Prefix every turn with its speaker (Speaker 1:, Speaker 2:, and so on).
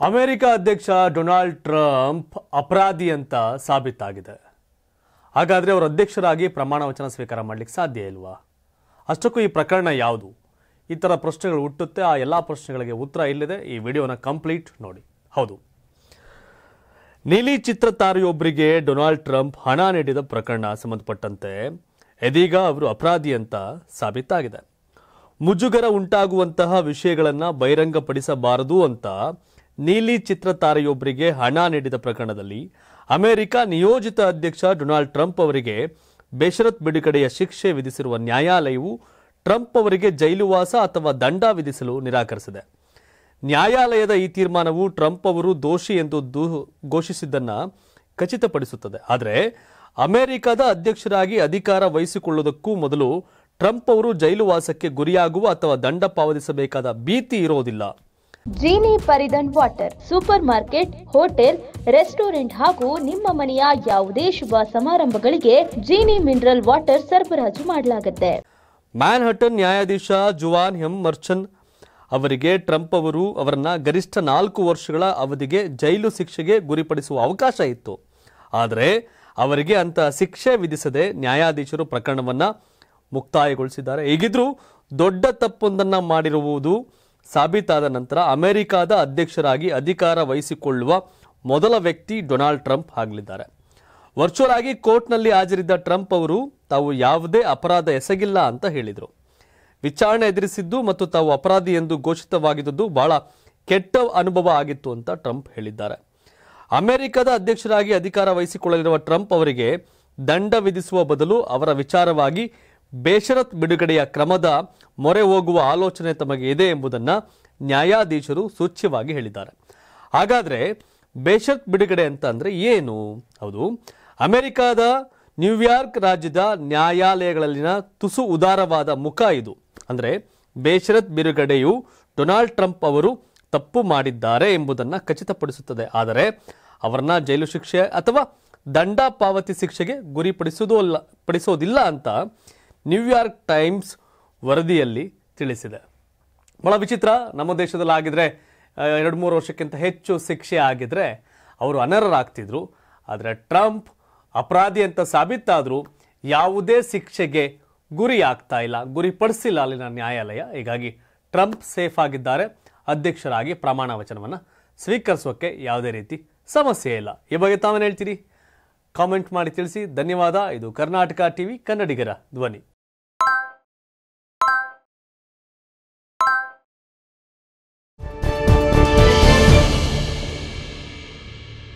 Speaker 1: America ಅಧ್ಯಕ್ಷ Donald Trump ಅಪರಾಧಿ ಅಂತ ಸಾಬೀತಾಗಿದೆ. ಹಾಗಾದ್ರೆ ಅವರು ಅಧ್ಯಕ್ಷರಾಗಿ ಪ್ರಮಾಣ ವಚನ ಸ್ವೀಕಾರ ಮಾಡಲಿಕ್ಕೆ ಸಾಧ್ಯ ಇಲ್ವಾ? ಅಷ್ಟಕ್ಕೂ ಈ ಪ್ರಕರಣ ಯಾವುದು? ಈ ಥರ ಪ್ರಶ್ನೆಗಳು ಹುಟ್ಟುತ್ತೆ. ಆ ಎಲ್ಲ ಪ್ರಶ್ನೆಗಳಿಗೆ ಉತ್ತರ ಇಲ್ಲಿದೆ. ಈ ವಿಡಿಯೋನ ಕಂಪ್ಲೀಟ್ ನೋಡಿ. ಹೌದು, ನೀಲಿ ಚಿತ್ರತಾರೆಯೊಬ್ಬರಿಗೆ ಡೊನಾಲ್ಡ್ ಟ್ರಂಪ್ ಹಣ ನೀಡಿದ ಪ್ರಕರಣ ಸಂಬಂಧಪಟ್ಟಂತೆ ಇದೀಗ ಅವರು ಅಪರಾಧಿ ಅಂತ ಸಾಬೀತಾಗಿದೆ. ಮುಜುಗರ ಉಂಟಾಗುವಂತಹ ವಿಷಯಗಳನ್ನು ಬಹಿರಂಗಪಡಿಸಬಾರದು ಅಂತ ನೀಲಿ ಚಿತ್ರತಾರೆಯೊಬ್ಬರಿಗೆ ಹಣ ನೀಡಿದ ಪ್ರಕರಣದಲ್ಲಿ ಅಮೆರಿಕ ನಿಯೋಜಿತ ಅಧ್ಯಕ್ಷ ಡೊನಾಲ್ಡ್ ಟ್ರಂಪ್ ಅವರಿಗೆ ಬೇಷರತ್ ಬಿಡುಗಡೆಯ ಶಿಕ್ಷೆ ವಿಧಿಸಿರುವ ನ್ಯಾಯಾಲಯವು ಟ್ರಂಪ್ ಅವರಿಗೆ ಜೈಲುವಾಸ ಅಥವಾ ದಂಡ ವಿಧಿಸಲು ನಿರಾಕರಿಸಿದೆ. ನ್ಯಾಯಾಲಯದ ಈ ತೀರ್ಮಾನವು ಟ್ರಂಪ್ ಅವರು ದೋಷಿ ಎಂದು ಘೋಷಿಸಿದ್ದನ್ನು ಖಚಿತಪಡಿಸುತ್ತದೆ. ಆದರೆ ಅಮೆರಿಕದ ಅಧ್ಯಕ್ಷರಾಗಿ ಅಧಿಕಾರ ವಹಿಸಿಕೊಳ್ಳುವುದಕ್ಕೂ ಮೊದಲು ಟ್ರಂಪ್ ಅವರು ಜೈಲುವಾಸಕ್ಕೆ ಗುರಿಯಾಗುವ ಅಥವಾ ದಂಡ ಪಾವತಿಸಬೇಕಾದ ಭೀತಿ ಇರೋದಿಲ್ಲ.
Speaker 2: ಜೀನಿ ಪರಿಡನ್ water supermarket, hotel, restaurant ಹಾಗೂ ನಿಮ್ಮ ಮನೆಯ ಯಾವುದೇ ಶುಭ ಸಮಾರಂಭಗಳಿಗೆ ಜೀನಿ ಮಿನರಲ್ ವಾಟರ್ ಸರಬರಾಜು ಮಾಡಲಾಗುತ್ತೆ.
Speaker 1: ಮ್ಯಾನ್ಹಟನ್ ನ್ಯಾಯಾಧೀಶ ಜುವಾನ್ ಎಂ ಮರ್ಚನ್ ಅವರಿಗೆ ಟ್ರಂಪ್ ಅವರನ್ನ ಗರಿಷ್ಠ 4 ವರ್ಷಗಳ ಅವಧಿಗೆ ಜೈಲು ಶಿಕ್ಷೆಗೆ ಗುರಿಪಡಿಸುವ ಅವಕಾಶ ಇತ್ತು. ಆದರೆ ಅವರಿಗೆ ಅಂತ ಶಿಕ್ಷೆ ವಿಧಿಸದೆ ನ್ಯಾಯಾಧೀಶರು ಪ್ರಕರಣವನ್ನ ಮುಕ್ತಾಯಗೊಳಿಸಿದ್ದಾರೆ. ಹೀಗಿದ್ರೂ ದೊಡ್ಡ ತಪ್ಪೊಂದನ್ನು ಮಾಡಿರುವುದು ಸಾಬೀತಾದ ನಂತರ ಅಮೆರಿಕದ ಅಧ್ಯಕ್ಷರಾಗಿ ಅಧಿಕಾರ ವಹಿಸಿಕೊಳ್ಳುವ ಮೊದಲ ವ್ಯಕ್ತಿ ಡೊನಾಲ್ಡ್ ಟ್ರಂಪ್ ಆಗಲಿದ್ದಾರೆ. ವರ್ಚುವಲ್ ಆಗಿ ಕೋರ್ಟ್ನಲ್ಲಿ ಹಾಜರಿದ್ದ ಟ್ರಂಪ್ ಅವರು ತಾವು ಯಾವುದೇ ಅಪರಾಧ ಎಸಗಿಲ್ಲ ಅಂತ ಹೇಳಿದರು. ವಿಚಾರಣೆ ಎದುರಿಸಿದ್ದು ಮತ್ತು ತಾವು ಅಪರಾಧಿ ಎಂದು ಘೋಷಿತವಾಗಿದ್ದು ಬಹಳ ಕೆಟ್ಟ ಅನುಭವ ಆಗಿತ್ತು ಅಂತ ಟ್ರಂಪ್ ಹೇಳಿದ್ದಾರೆ. ಅಮೆರಿಕದ ಅಧ್ಯಕ್ಷರಾಗಿ ಅಧಿಕಾರ ವಹಿಸಿಕೊಳ್ಳಲಿರುವ ಟ್ರಂಪ್ ಅವರಿಗೆ ದಂಡ ವಿಧಿಸುವ ಬದಲು ಅವರ ವಿಚಾರವಾಗಿ ಬೇಷರತ್ ಬಿಡುಗಡೆಯ ಕ್ರಮದ ಮೊರೆ ಹೋಗುವ ಆಲೋಚನೆ ತಮಗೆ ಇದೆ ಎಂಬುದನ್ನು ನ್ಯಾಯಾಧೀಶರು ಸೂಚ್ಯವಾಗಿ ಹೇಳಿದ್ದಾರೆ. ಹಾಗಾದ್ರೆ ಬೇಷರತ್ ಬಿಡುಗಡೆ ಅಂತ ಅಂದ್ರೆ ಏನು? ಹೌದು, ಅಮೆರಿಕದ ನ್ಯೂಯಾರ್ಕ್ ರಾಜ್ಯದ ನ್ಯಾಯಾಲಯಗಳಲ್ಲಿನ ತುಸು ಉದಾರವಾದ ಮುಖ ಇದು. ಅಂದ್ರೆ ಬೇಷರತ್ ಬಿಡುಗಡೆಯು ಡೊನಾಲ್ಡ್ ಟ್ರಂಪ್ ಅವರು ತಪ್ಪು ಮಾಡಿದ್ದಾರೆ ಎಂಬುದನ್ನು ಖಚಿತಪಡಿಸುತ್ತದೆ. ಆದರೆ ಅವರನ್ನ ಜೈಲು ಶಿಕ್ಷೆ ಅಥವಾ ದಂಡ ಪಾವತಿ ಶಿಕ್ಷೆಗೆ ಗುರಿಪಡಿಸೋದಿಲ್ಲ ಅಂತ ನ್ಯೂಯಾರ್ಕ್ ಟೈಮ್ಸ್ ವರದಿಯಲ್ಲಿ ತಿಳಿಸಿದೆ. ಬಹಳ ವಿಚಿತ್ರ. ನಮ್ಮ ದೇಶದಲ್ಲಿ ಆಗಿದ್ರೆ 2-3 ವರ್ಷಕ್ಕಿಂತ ಹೆಚ್ಚು ಶಿಕ್ಷೆ ಆಗಿದ್ರೆ ಅವರು ಅನರ್ಹರಾಗ್ತಿದ್ರು. ಆದರೆ ಟ್ರಂಪ್ ಅಪರಾಧಿ ಅಂತ ಸಾಬೀತಾದರೂ ಯಾವುದೇ ಶಿಕ್ಷೆಗೆ ಗುರಿ ಆಗ್ತಾ ಇಲ್ಲ, ಗುರಿಪಡಿಸಿಲ್ಲ ಅಲ್ಲಿನ ನ್ಯಾಯಾಲಯ. ಹೀಗಾಗಿ ಟ್ರಂಪ್ ಸೇಫ್ ಆಗಿದ್ದಾರೆ. ಅಧ್ಯಕ್ಷರಾಗಿ ಪ್ರಮಾಣ ವಚನವನ್ನು ಸ್ವೀಕರಿಸೋಕೆ ಯಾವುದೇ ರೀತಿ ಸಮಸ್ಯೆ ಇಲ್ಲ. ಈ ಬಗ್ಗೆ ತಾವೇನು ಹೇಳ್ತೀರಿ? ಕಾಮೆಂಟ್ ಮಾಡಿ ತಿಳಿಸಿ. ಧನ್ಯವಾದ. ಇದು ಕರ್ನಾಟಕ ಟಿವಿ, ಕನ್ನಡಿಗರ ಧ್ವನಿ.